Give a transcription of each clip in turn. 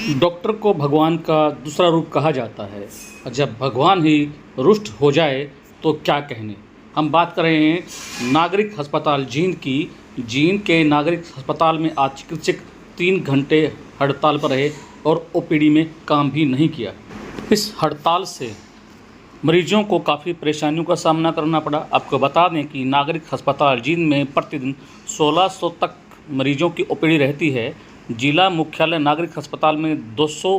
Doctor को भगवान का दूसरा रूप कहा जाता है और जब भगवान ही रुष्ट हो जाए तो क्या कहने। हम बात कर रहे हैं नागरिक अस्पताल जींद की। जींद के नागरिक अस्पताल में आज चिकित्सक 3 घंटे हड़ताल पर रहे और ओपीडी में काम भी नहीं किया। इस हड़ताल से मरीजों को काफ़ी परेशानियों का सामना करना पड़ा। आपको बता दें कि नागरिक अस्पताल जींद में प्रतिदिन 1600 तक मरीजों की ओपीडी रहती है। जिला मुख्यालय नागरिक अस्पताल में 200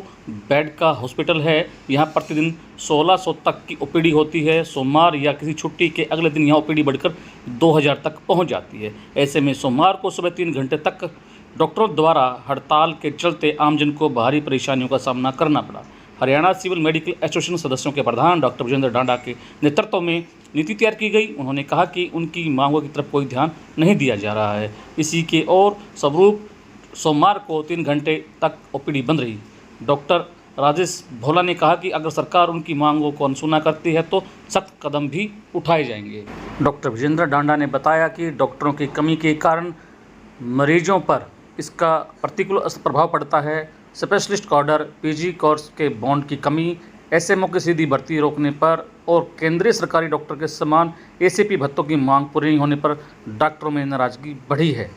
बेड का हॉस्पिटल है। यहाँ प्रतिदिन 1600 तक की ओपीडी होती है। सोमवार या किसी छुट्टी के अगले दिन यहाँ ओपीडी बढ़कर 2000 तक पहुँच जाती है। ऐसे में सोमवार को सुबह 3 घंटे तक डॉक्टरों द्वारा हड़ताल के चलते आमजन को भारी परेशानियों का सामना करना पड़ा। हरियाणा सिविल मेडिकल एसोसिएशन सदस्यों के प्रधान डॉक्टर विजेंद्र डांडा के नेतृत्व में नीति तैयार की गई। उन्होंने कहा कि उनकी मांगों की तरफ कोई ध्यान नहीं दिया जा रहा है। इसी के और स्वरूप सोमवार को 3 घंटे तक ओपीडी बंद रही। डॉक्टर राजेश भोला ने कहा कि अगर सरकार उनकी मांगों को अनसुना करती है तो सख्त कदम भी उठाए जाएंगे। डॉक्टर विजेंद्र डांडा ने बताया कि डॉक्टरों की कमी के कारण मरीजों पर इसका प्रतिकूल प्रभाव पड़ता है। स्पेशलिस्ट कॉडर, पीजी कोर्स के बॉन्ड की कमी, एसएमओ की सीधी भर्ती रोकने पर और केंद्रीय सरकारी डॉक्टर के समान एसीपी भत्तों की मांग पूरी नहीं होने पर डॉक्टरों में नाराजगी बढ़ी है।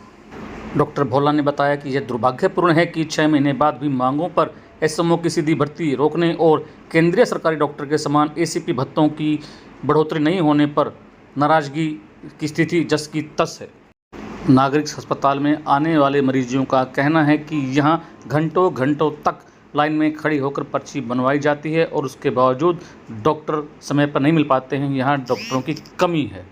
डॉक्टर भोला ने बताया कि यह दुर्भाग्यपूर्ण है कि 6 महीने बाद भी मांगों पर एसएमओ की सीधी भर्ती रोकने और केंद्रीय सरकारी डॉक्टर के समान एसीपी भत्तों की बढ़ोतरी नहीं होने पर नाराजगी की स्थिति जस की तस है। नागरिक अस्पताल में आने वाले मरीजों का कहना है कि यहाँ घंटों घंटों तक लाइन में खड़ी होकर पर्ची बनवाई जाती है और उसके बावजूद डॉक्टर समय पर नहीं मिल पाते हैं। यहाँ डॉक्टरों की कमी है।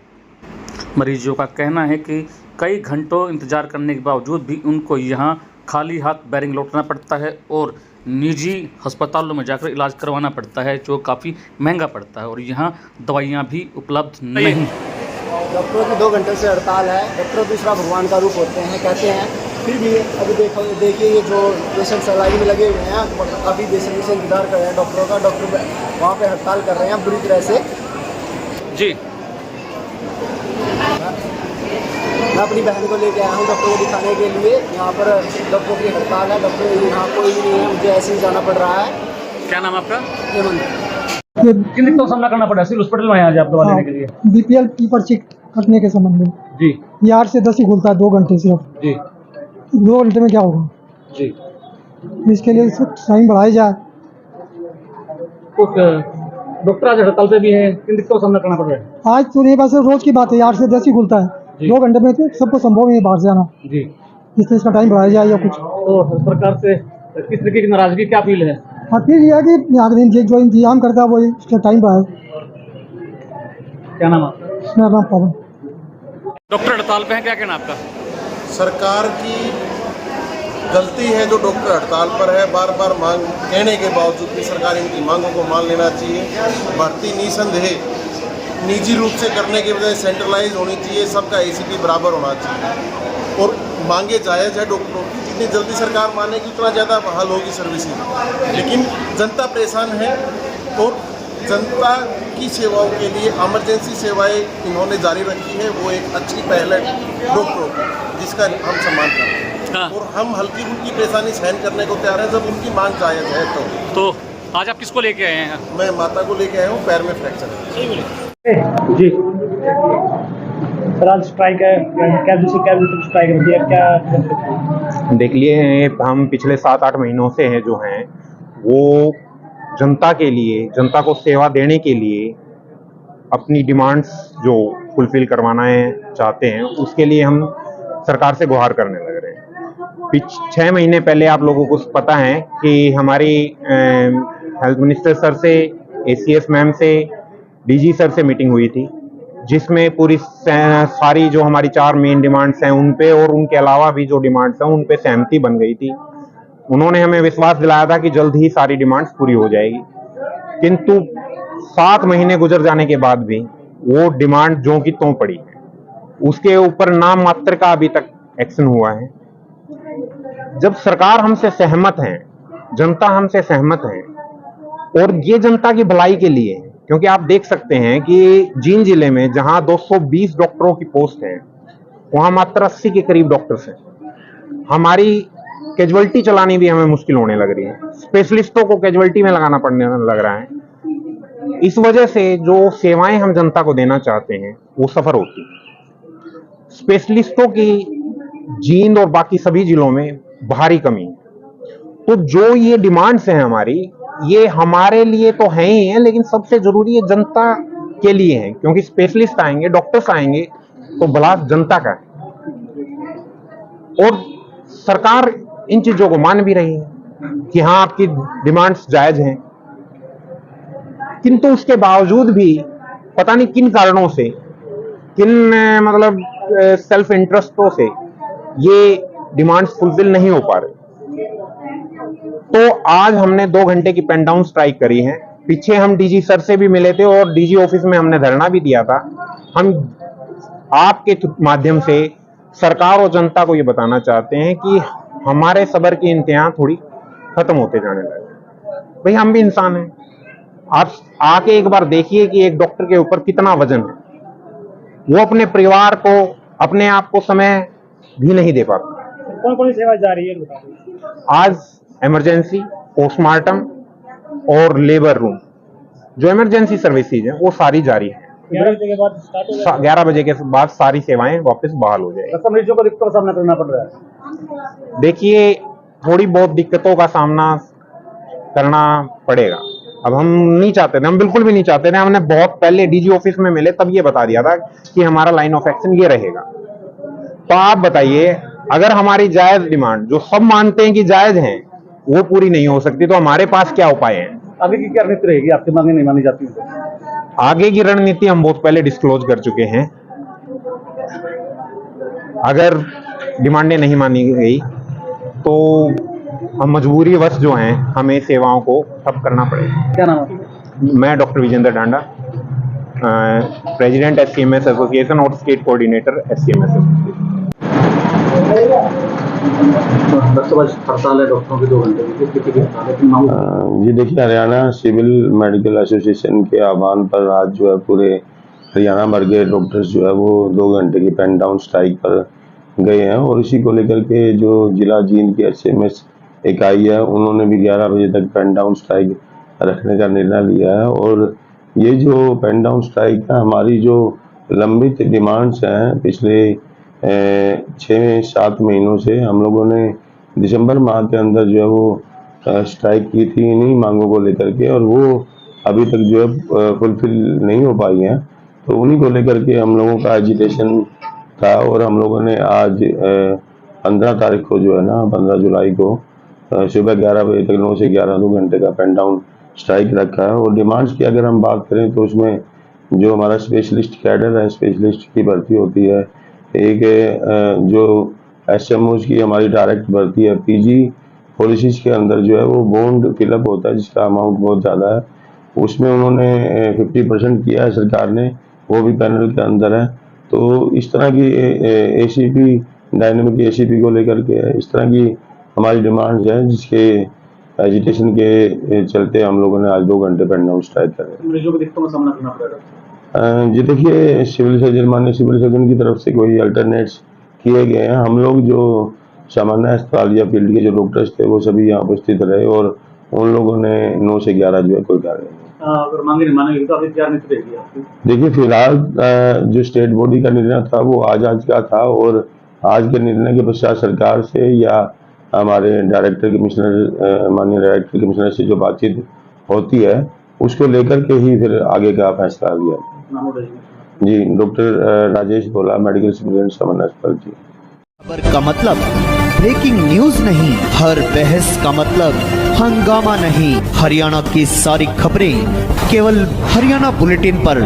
मरीजों का कहना है कि कई घंटों इंतजार करने के बावजूद भी उनको यहाँ खाली हाथ बैरिंग लौटना पड़ता है और निजी अस्पतालों में जाकर इलाज करवाना पड़ता है जो काफ़ी महंगा पड़ता है और यहाँ दवाइयाँ भी उपलब्ध नहीं। डॉक्टरों की 2 घंटे से हड़ताल है। डॉक्टर दूसरा भगवान का रूप होते हैं कहते हैं, फिर भी अभी देखिए ये जो पेशेंट लाइन में लगे हुए हैं, काफ़ी बेसब्री से इंतजार कर रहे हैं डॉक्टरों का। डॉक्टर वहाँ पे हड़ताल कर रहे हैं बुरी तरह से। जी, मैं अपनी बहन को लेके आया हूँ डॉक्टर को दिखाने के लिए। यहाँ पर डॉक्टरों की हड़ताल है, डॉक्टर यहाँ कोई भी नहीं है, मुझे ऐसे ही जाना पड़ रहा है। क्या नाम आपका? हेमंत। किन दिक्कतों का सामना करना पड़ा सिविल हॉस्पिटल में आज आप दवा लेने के लिए? बीपीएल की पर्ची कटने के संबंध में जी ये 8 से 10 ही खुलता है 2 घंटे से। अब जी 2 घंटे में क्या होगा? जी इसके लिए टाइम बढ़ाया जाए। कुछ डॉक्टर आज हड़ताल पे भी है, किन दिक्कतों का सामना करना पड़ रहा है? आज तो नहीं, बस रोज की बात है, 8 से 10 ही खुलता है। 2 घंटे में तो सबको संभव नहीं है बाहर से आना, जी, इसलिए इसका टाइम बढ़ाया जाए या कुछ। तो सरकार से किस तरीके की नाराजगी क्या अपील है? फिर यह है कि आगे दिन जो इंतजाम करता है वो इसका टाइम बढ़ाए। क्या नाम आपका? मेरा नाम पवन। डॉक्टर हड़ताल पे है, क्या कहना आपका? सरकार की गलती है जो डॉक्टर हड़ताल पर है। बार बार मांग कहने के बावजूद भी सरकार इनकी मांगों को मान लेना चाहिए। भर्ती निसंदेह निजी रूप से करने के बजाय सेंट्रलाइज होनी चाहिए, सबका एसीपी बराबर होना चाहिए और मांगे जायज़ है डॉक्टरों की। जितनी जल्दी सरकार मानेगी उतना ज़्यादा हल होगी सर्विसेज। लेकिन जनता परेशान है और जनता की सेवाओं के लिए इमरजेंसी सेवाएं इन्होंने जारी रखी है। वो एक अच्छी पहल है डॉक्टरों की, जिसका हम सम्मान करते हैं। हाँ। और हम हल्की फुल्की परेशानी सहन करने को तैयार हैं जब उनकी मांग जायज़ है। तो आज आप किसको लेके आए हैं? मैं माता को लेके आया हूँ, पैर में फ्रैक्चर है। जी सर आज स्ट्राइक है, क्या स्ट्राइक है, क्या देख लिए हैं हम पिछले 7-8 महीनों से हैं जो हैं वो जनता के लिए, जनता को सेवा देने के लिए अपनी डिमांड्स जो फुलफिल करवाना है चाहते हैं, उसके लिए हम सरकार से गुहार करने लग रहे हैं। 6 महीने पहले आप लोगों को पता है कि हमारी हेल्थ मिनिस्टर सर से, एसीएस मैम से, डीजी सर से मीटिंग हुई थी, जिसमें पूरी सारी जो हमारी 4 मेन डिमांड्स हैं उन पे और उनके अलावा भी जो डिमांड्स हैं उन पे सहमति बन गई थी। उन्होंने हमें विश्वास दिलाया था कि जल्द ही सारी डिमांड्स पूरी हो जाएगी, किंतु 7 महीने गुजर जाने के बाद भी वो डिमांड जो की त्यों पड़ी है। उसके ऊपर नाम मात्र का अभी तक एक्शन हुआ है। जब सरकार हमसे सहमत है, जनता हमसे सहमत है और ये जनता की भलाई के लिए, क्योंकि आप देख सकते हैं कि जींद जिले में जहां 220 डॉक्टरों की पोस्ट है वहां मात्र 80 के करीब डॉक्टर्स हैं। हमारी कैजुअलिटी चलानी भी हमें मुश्किल होने लग रही है, स्पेशलिस्टों को कैजुअलिटी में लगाना पड़ने लग रहा है। इस वजह से जो सेवाएं हम जनता को देना चाहते हैं वो सफर होती है। स्पेशलिस्टों की जींद और बाकी सभी जिलों में भारी कमी है। तो जो ये डिमांड्स हैं हमारी, ये हमारे लिए तो है ही है, लेकिन सबसे जरूरी है जनता के लिए है, क्योंकि स्पेशलिस्ट आएंगे, डॉक्टर्स आएंगे तो भला जनता का है। और सरकार इन चीजों को मान भी रही है कि हाँ आपकी डिमांड्स जायज हैं, किंतु उसके बावजूद भी पता नहीं किन कारणों से, किन मतलब सेल्फ इंटरेस्टों से ये डिमांड्स फुलफिल नहीं हो पा रही। तो आज हमने 2 घंटे की पेन डाउन स्ट्राइक करी है। पीछे हम डीजी सर से भी मिले थे और डीजी ऑफिस में हमने धरना भी दिया था। हम आपके माध्यम से सरकार और जनता को ये बताना चाहते हैं कि हमारे सब्र की इंतहा थोड़ी खत्म होते जाने लगे। भाई हम भी इंसान हैं, आप आके एक बार देखिए कि एक डॉक्टर के ऊपर कितना वजन है। वो अपने परिवार को, अपने आप को समय भी नहीं दे पाता। कौन कौन सी सेवा जा रही है? आज इमरजेंसी, पोस्टमार्टम और लेबर रूम, जो इमरजेंसी सर्विसेज हैं वो सारी जारी है। 11 बजे के बाद स्टार्ट हो जाएगा। 11 बजे के बाद सारी सेवाएं वापस बहाल हो जाएगी। सब मरीजों को दिक्कतों का सामना करना पड़ रहा है। देखिए थोड़ी बहुत दिक्कतों का सामना करना पड़ेगा। अब हम नहीं चाहते थे, हम बिल्कुल भी नहीं चाहते थे। हमने बहुत पहले डीजी ऑफिस में मिले तब ये बता दिया था कि हमारा लाइन ऑफ एक्शन ये रहेगा। तो आप बताइए, अगर हमारी जायज डिमांड, जो सब मानते हैं कि जायज हैं, वो पूरी नहीं हो सकती तो हमारे पास क्या उपाय हैं? आगे की क्या रणनीति रहेगी? आपकी मांगे नहीं मानी जाती है? आगे की रणनीति हम बहुत पहले डिस्क्लोज कर चुके हैं। अगर डिमांडें नहीं मानी गई तो हम मजबूरी वश जो हैं हमें सेवाओं को ठप करना पड़ेगा। क्या नाम है? मैं डॉक्टर विजेंद्र डांडा, प्रेसिडेंट SCMS एसोसिएशन और स्टेट कोऑर्डिनेटर SCMS एसोसिएशन। हड़ताल है डॉक्टरों की 2 घंटे की, किस की हड़ताल है? जी देखिए, हरियाणा सिविल मेडिकल एसोसिएशन के आह्वान पर आज जो है पूरे हरियाणा भर के डॉक्टर्स जो है वो 2 घंटे की पेन डाउन स्ट्राइक पर गए हैं। और इसी को लेकर के जो जिला जींद की SCMS इकाई है उन्होंने भी 11 बजे तक पेन डाउन स्ट्राइक रखने का निर्णय लिया है। और ये जो पेन डाउन स्ट्राइक है, हमारी जो लंबित डिमांड्स हैं पिछले 6-7 महीनों से, हम लोगों ने दिसंबर माह के अंदर जो है वो स्ट्राइक की थी इन्हीं मांगों को लेकर के, और वो अभी तक जो है फुलफिल नहीं हो पाई हैं। तो उन्हीं को लेकर के हम लोगों का एजिटेशन था और हम लोगों ने आज 15 तारीख को जो है ना 15 जुलाई को सुबह 11 बजे तक 9 से 11 2 घंटे का पेन डाउन स्ट्राइक रखा है। और डिमांड्स की अगर हम बात करें तो उसमें जो हमारा स्पेशलिस्ट कैडर है, स्पेशलिस्ट की भर्ती होती है, एक जो SMOs की हमारी डायरेक्ट भर्ती है, PG पॉलिसीज के अंदर जो है वो बॉन्ड फिलअप होता है जिसका अमाउंट बहुत ज़्यादा है, उसमें उन्होंने 50% किया है सरकार ने, वो भी पैनल के अंदर है। तो इस तरह की ACP, डायनेमिक ACP को लेकर के इस तरह की हमारी डिमांड्स हैं जिसके एजिटेशन के चलते हम लोगों ने आज 2 घंटे पेन डाउन स्ट्राइक करे। मरीजों को दिक्कतों का सामना करना पड़ेगा। जी देखिए, सिविल सर्जन, माननीय सिविल सर्जन की तरफ से कोई अल्टरनेट्स किए गए हैं। हम लोग जो सामान्य अस्पताल या फील्ड के जो डॉक्टर्स थे वो सभी यहाँ उपस्थित रहे और उन लोगों ने 9 से 11 जो है कोई कार्य नहीं। अगर मांगे नहीं मानेगी तो अभी क्या नीति रहेगी आपकी? देखिए, फिलहाल जो स्टेट बॉडी का निर्णय था वो आज का था और आज के निर्णय के पश्चात सरकार से या हमारे डायरेक्टर कमिश्नर, माननीय डायरेक्टर कमिश्नर से जो बातचीत होती है उसको लेकर के ही फिर आगे का फैसला लिया। जी, डॉक्टर राजेश भोला, मेडिकल सुपरिटेंडेंट सामान्य अस्पताल जी। खबर का मतलब ब्रेकिंग न्यूज नहीं, हर बहस का मतलब हंगामा नहीं। हरियाणा की सारी खबरें केवल हरियाणा बुलेटिन पर।